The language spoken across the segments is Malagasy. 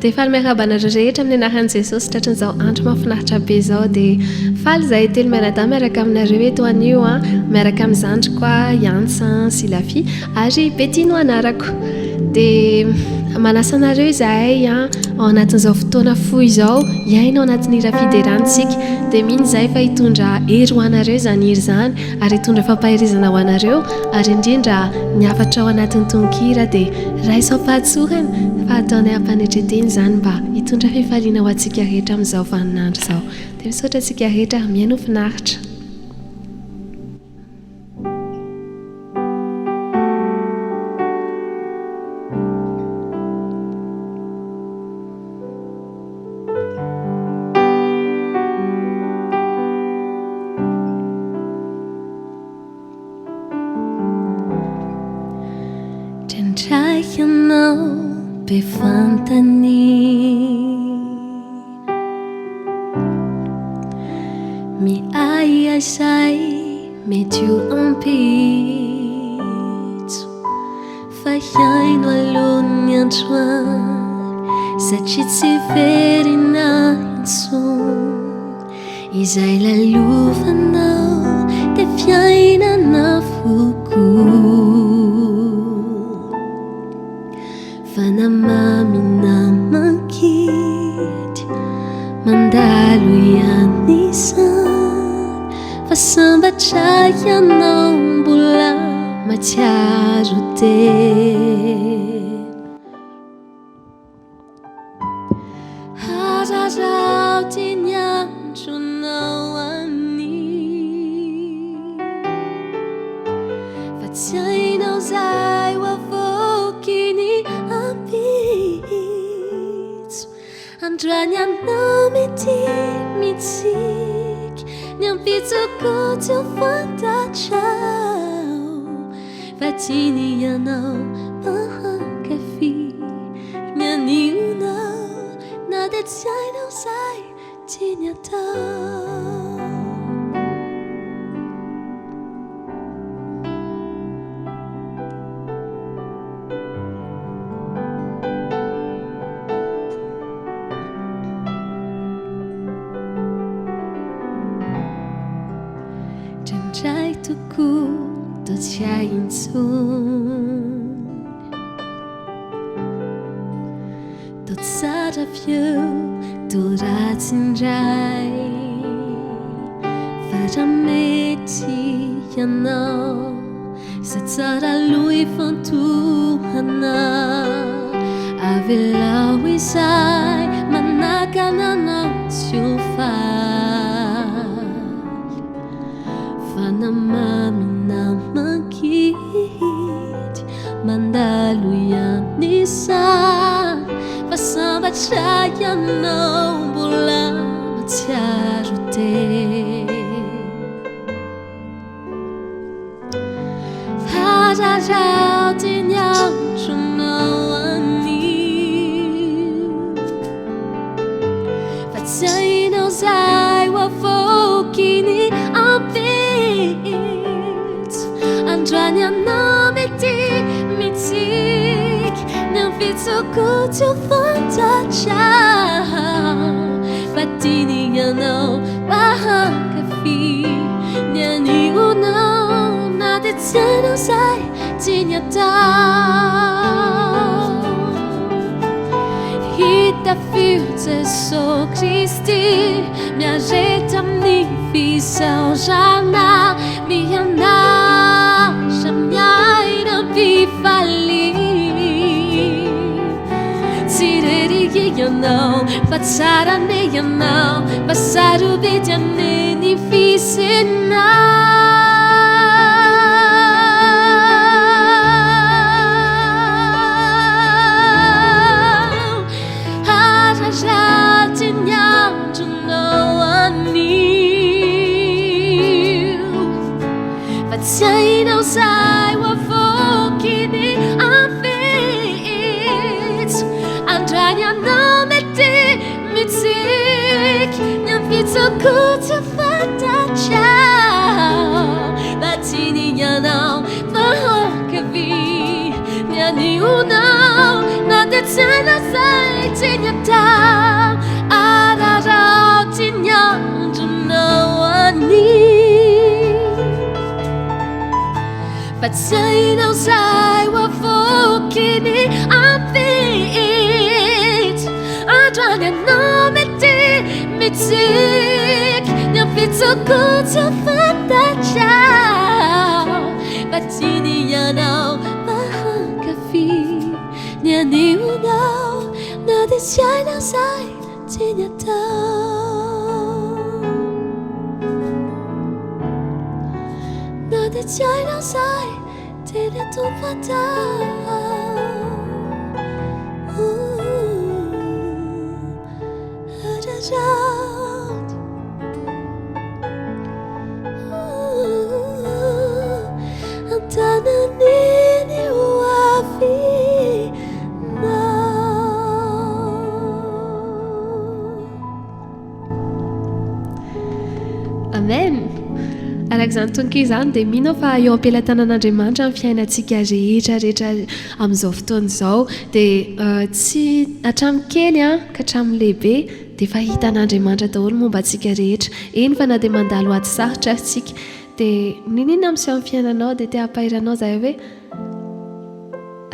dia faly miarabanareo rehetra amin'ny anaran'i Jesosy tratran'izao andro mahafinaritra be izao dia faly izahay telo miarada miaraka aminareo eto anio miaraka amin'ny zandriko Iantsa sy Lafi ary Betino anarako dia manasa anareo izahay ao anatin'izao fotoana fohy izao iaina ao anatin'ny hira fiderantsika dia mino izahay fa hitondra hery ho anareo izany hira izany ary hitondra fampahirizana ho anareo ary indrindra niafatra ao anatin'ny tononkira dia raisom-pahatsorana fa ataonay ampanetreteny izany mba hitondra fifaliana ho antsika rehetra amin'izao vaninandro izao dia misaotra antsika rehetra mihaino finaritra. Ianao be fantany miayasay mety ho ampitso fa iaino alohany androany satria tsy verina intsony izay lalovanao dia fiainana foko fanamamina mankidy mandalo ianisan fa sambatra ianao mbola matsiaro tena hararao tiany andronao ani fa tsy hainao zay hoavokiny androany anao mety mitsiky ny ampitsokody ho fantatrao fa tiany ianao mahankafy ny anionao na dia tsy hainao zay tiany atao. Trai tokoa do tsy hay intsony do tsara feo do ratsy indray fa raha mety ianao sa tsara aloha ifantohana avelao izay manakana anao tsy ho faly fanamamina mankidy mandalo ianisan fa sambatra ianao mbola matsiaro tena hararao tiany andronao anio fa tsy hainao zay hoavokiny androany anao mety mitsiky ny ampitsokody ho fantatrao fa tiany ianao mahankafy ny anionao na dia tsy hainao zay tiany atao. Hitafio Jesosy Kristy miareta amin'ny fisaorana mianatra miaina mpifali tsy rery ianao fa tsara ne ianao fa sarobidy amin'ny fisinao tsy hainao zay hoavokiny ampitso androany anao mety mitsiky ny ampitsokody ho fantatrao fa tiany ianao mahankafy ny anionao na dia tsy hainao zay trên nhà ta ada rao tin nhang trong nào anh đi và chơi nào dài qua phố kini apit adanya no meti mitik nhà fit so good to find that child và chỉ đi nhà nào cà phê nhà níu nào nào để trái nào dài trên nhà tao nào để trái nào dài trên nhà tôi phát tao ở đây out I'm done and in you I feel Amen. Arak'izany tonga izany dia mino fa eo am-pelatanan'Andriamanitra amin'ny fiainantsika rehetrarehetra amin'izao fotoana izao dia tsy hatramin'ny kely ka hatramin'ny lehibe dia efa hitan'Andriamanitra daholo momba antsika rehetra. Eny fa na dia mandalo aty sarotra antsika dia ninona miseho amin'ny fiainanao dia te hampahiranao zay hoe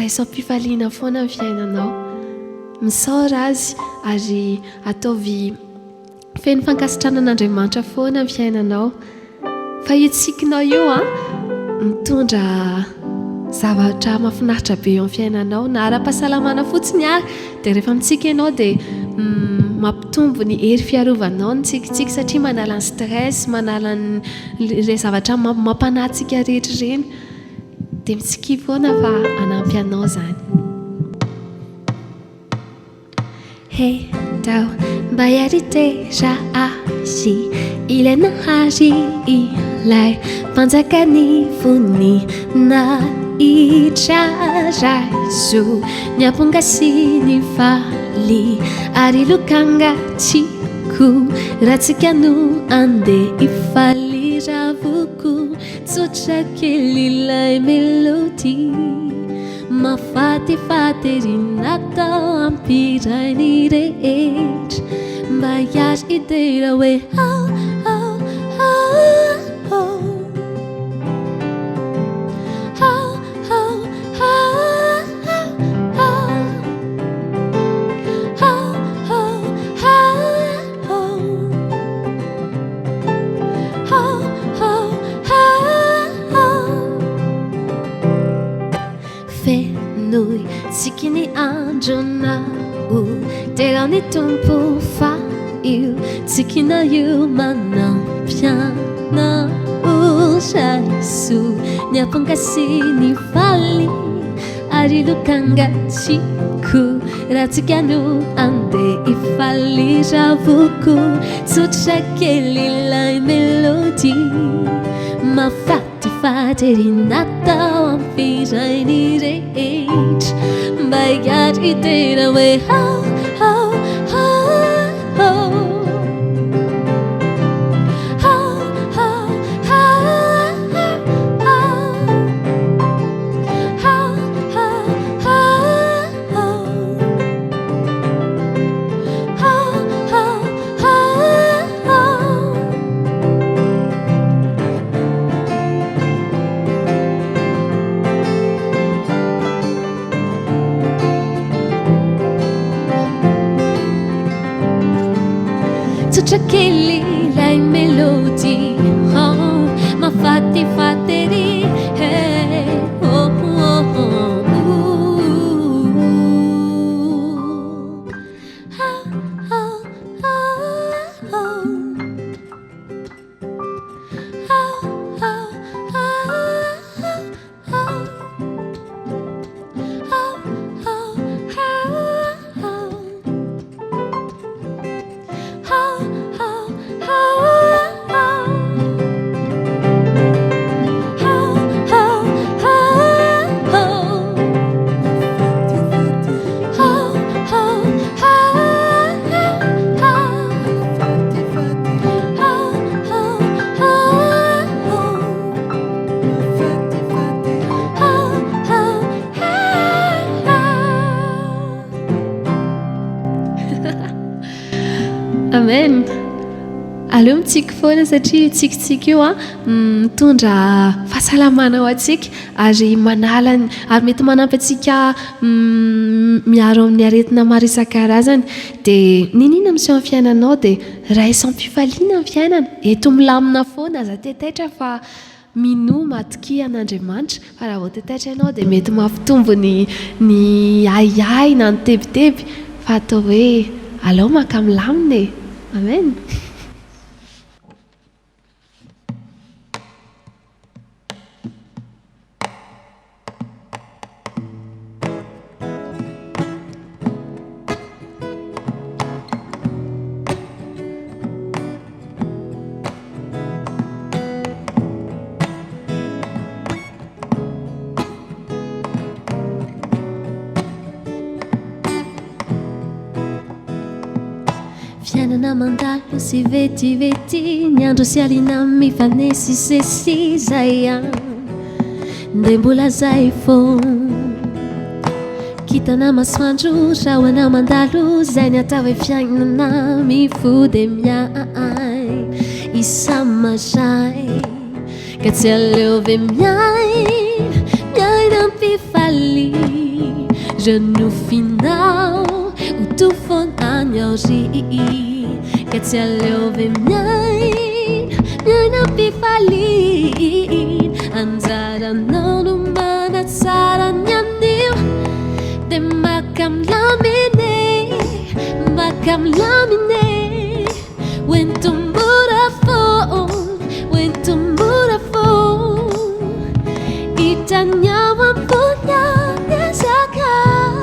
raisam-pifaliana foana amin'ny fiainanao, misaora azy ary ataovy feno fankasitranan'Andriamanitra foana amin'ny fiainanao. Fa io tsikinao io mitondra zavatra mahafinaritra be eo amin'ny fiainanao na ara-pahasalamana fotsiny ary dia rehefa mitsika ianao dia mampitombo ny hery fiarovanao ny tsikitsiky satria manala ny stress, manala ilay zavatra mampanahy-tsika rehetra ireny dia mitsiky foana fa hanampy anao zany. Hey tao mba hiaritera azy ilaina hazy ilay mpanjakany voninahitra raiso ny amponga sy ny faly ary lokanga tsiko raha tsika no andeha hifaly ravoko tsotra kely ilay melody mahafatifaty ry natao ampirainy rehetra mba hiazy idera hoe fenoi tsikiny andronao tera ny tompo fa io tsikina io manampianao raiso ny amponga sy ny faly ary lokanga tsiko raha tsika no andeha hifaly ravoko tsotra kely ilay melody mahafatifaty ry natao ampirainy rehetra mba hiatry itera hoe amen aleo mitsika foana satria tsikitsika io a mitondra fahasalamana ao atsika ary manala ary mety manampy atsika miaro amin'ny aretina maro isan-karazany dia ninina miseho amin'ny fiainanao dia raisampiffaliana amin'ny fiainana eto milamina foana aza tetaitra fa mino matoki an'Andriamanitra fa raha vao tetaitra ianao dia mety mampitombo ny aiai na ny tebiteby fa atao hoe alao maka milamina e amen. Fiainana mandalo sy vetivety ny andro sy alina mifanesisesy zay nde mbola zay fô kitana masoandro rahoana mandalo zay ny atao hoe fiainana mifody miay isamazay ka tsy aleove miaina ampifaly je nous final utufon anyosi Kati aleove miaina pifalin Anzara nonu mana tsara nyaniu De makam lamine Wentumbura phone Itanyawan punya nesakau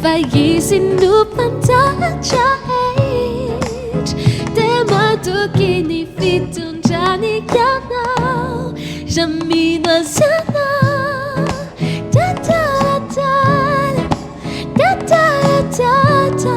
Fayisin lupan tajahit Tematuki fitun jani yanau Jamina sana Da-da-da Da-da-da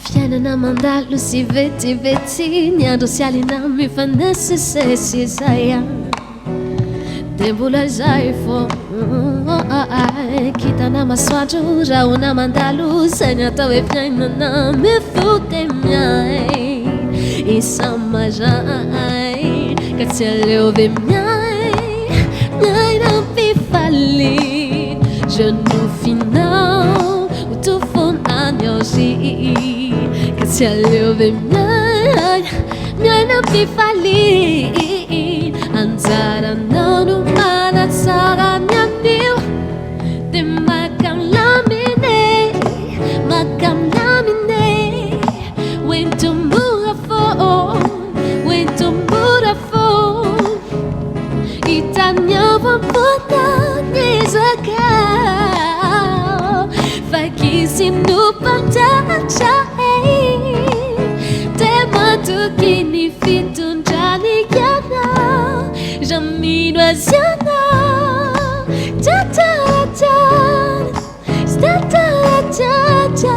Fiainana mandalo sy vetivety ny andro sy alina mifanesisesy zay de mbola zay fô kitana masoandro rahoana mandalo zay ny atao hoe fiainana mifoky miay isamazay ka tsy aleove miaina ampifaly je nous final utufon anyosi Kasi aleove miaina pifalin Anzara nonu mana tsara nyaniu De makam lamine Wentumbura phone Itanyawan punya nesakau Fakisin lupan tajahit Tematuki fitun jani yanau Jamino asiana Da-da-da Da-da-da-da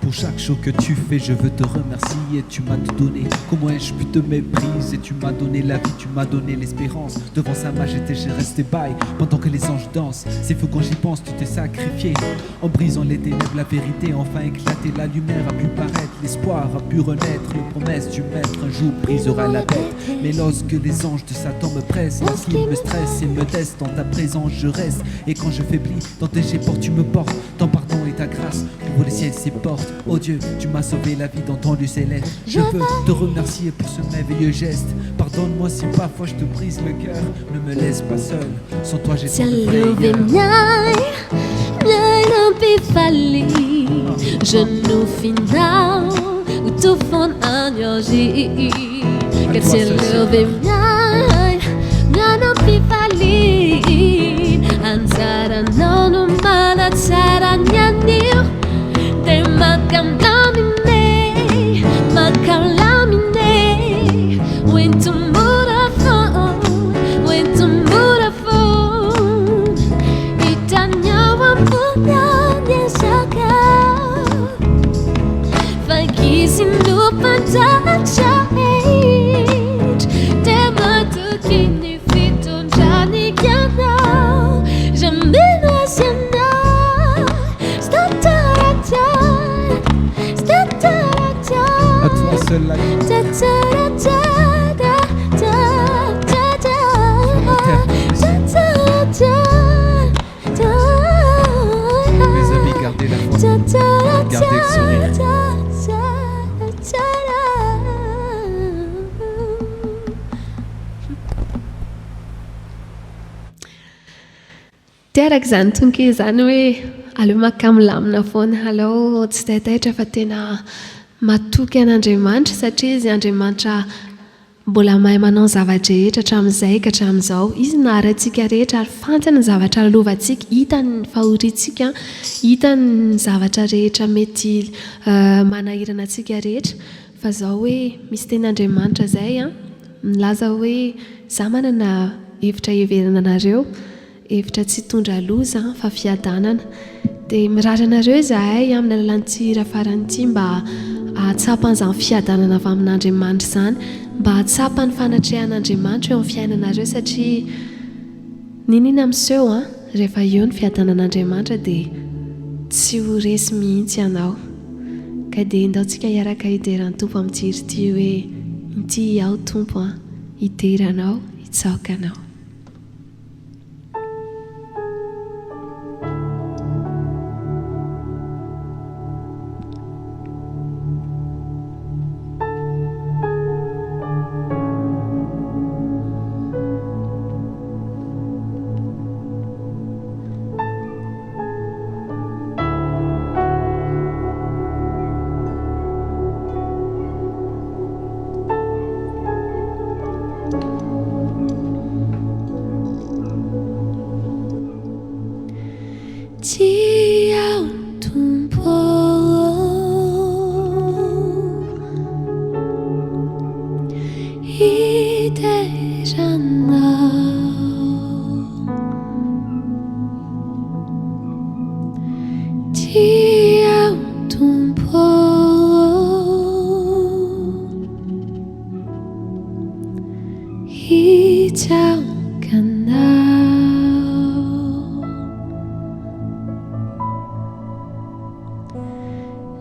Pour chaque chose que tu fais, je veux te remercier. Tu m'as tout donné, comment ai-je pu te mépriser? Tu m'as donné la vie, tu m'as donné l'espérance. Devant sa majesté, j'ai resté bail pendant que les anges dansent. C'est fou quand j'y pense, tu t'es sacrifié. En brisant les ténèbres, la vérité enfin éclaté. La lumière a pu paraître, l'espoir a pu renaître. Les promesses du maître un jour brisera la tête. Mais lorsque les anges de Satan me pressent, lorsqu'ils me stressent et me testent, dans ta présence je reste. Et quand je faiblis, dans tes portes tu me portes. Ton pardon et ta grâce ouvre le ciel ses portes. Oh Dieu, tu m'as sauvé la vie dans ton lieu céleste. Je veux te remercier pour ce merveilleux geste. Pardonne-moi si parfois je te brise le cœur. Ne me laisse pas seul, sans toi j'ai tant de frayeur. Je nous final utufon anyosi Kasi aleove no pifali Ansara no no mana tsara nyanio De makam lamine Makam lamine Went to Vodafone Went to Vodafone Itanya wampunya nyesaka Fagisin lupa tajahit Tema tukini fitun jani kianau Jamais national Statarata Statarata À toi seul la nuit. Tatarata Mes amis, gardez la foi, gardez le sourire. Tiaraka izany tonga izany hoe aleo mahakamilamina foana aleo tsy taitaitra fa tena matoky an'Andriamanitra satria izy Andriamanitra mbola mahay manao zavatra rehetra hatramin'izay ka hatramin'izao izy nahary antsika rehetra ary fantsana ny zavatra lovantsika hitany fahoriantsika hitany zavatra rehetra mety manahirana antsika rehetra fa zao hoe misy ten'Andriamanitra izay milaza hoe izaho manana hevitra heverina anareo hevitra tsy hitondra loza fa fiadanana dia mirary anareo izahay amin'ny alalan'ity rahafaran'ity mba hatsapan'izany fiadanana avy amin'Andriamanitra izany mba hatsapany fanatrehan'Andriamanitra eo amin'ny fiainanareo satria ninina miseho rehefa eo ny fiadanan'Andriamanitra dia tsy ho resy mihitsy ianao ka dia indaontsika hiaraka hideran'ny tompo amin'ity ity hoe ity aho tompo hideranao hitsaoka anao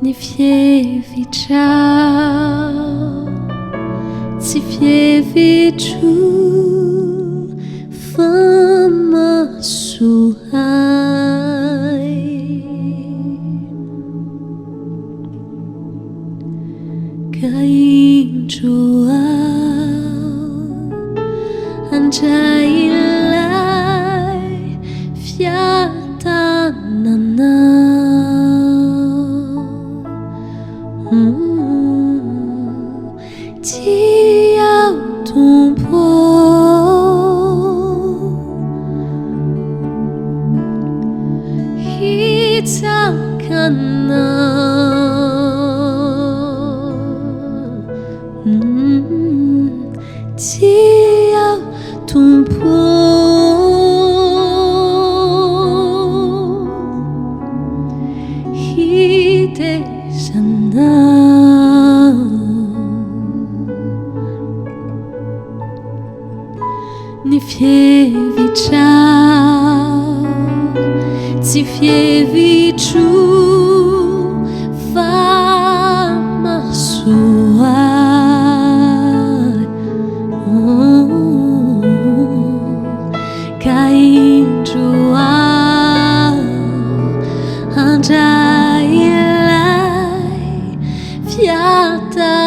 Ni fievi ciao, si fievi giù, fama suhai. Kain jual, anjailai, fiatanana. Ni fievi ciao, si fievi giù, fama sua. Kain jual, anjailai, fiatanana.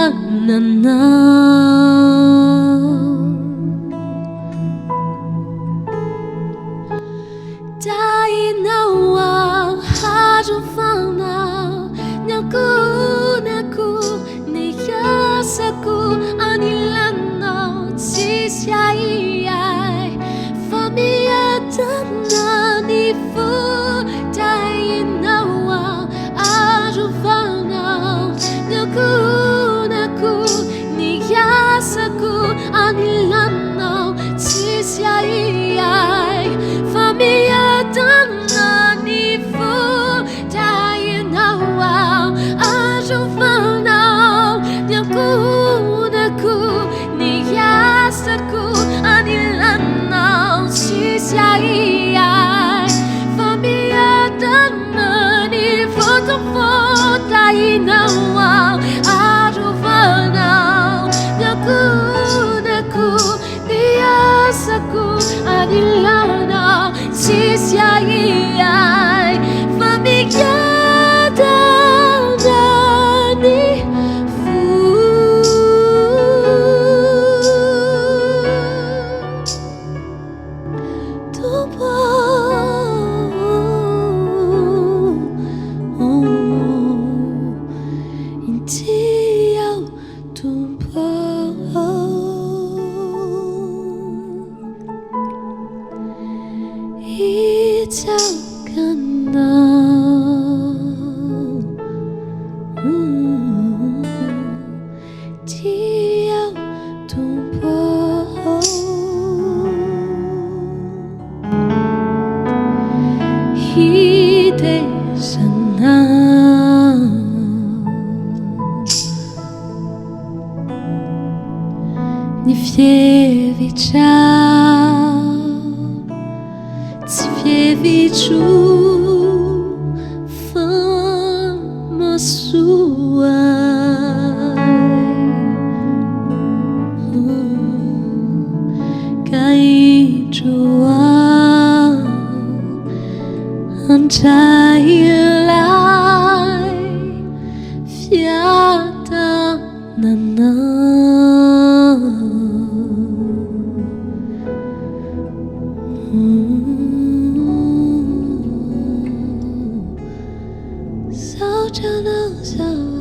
Sao cho nó sao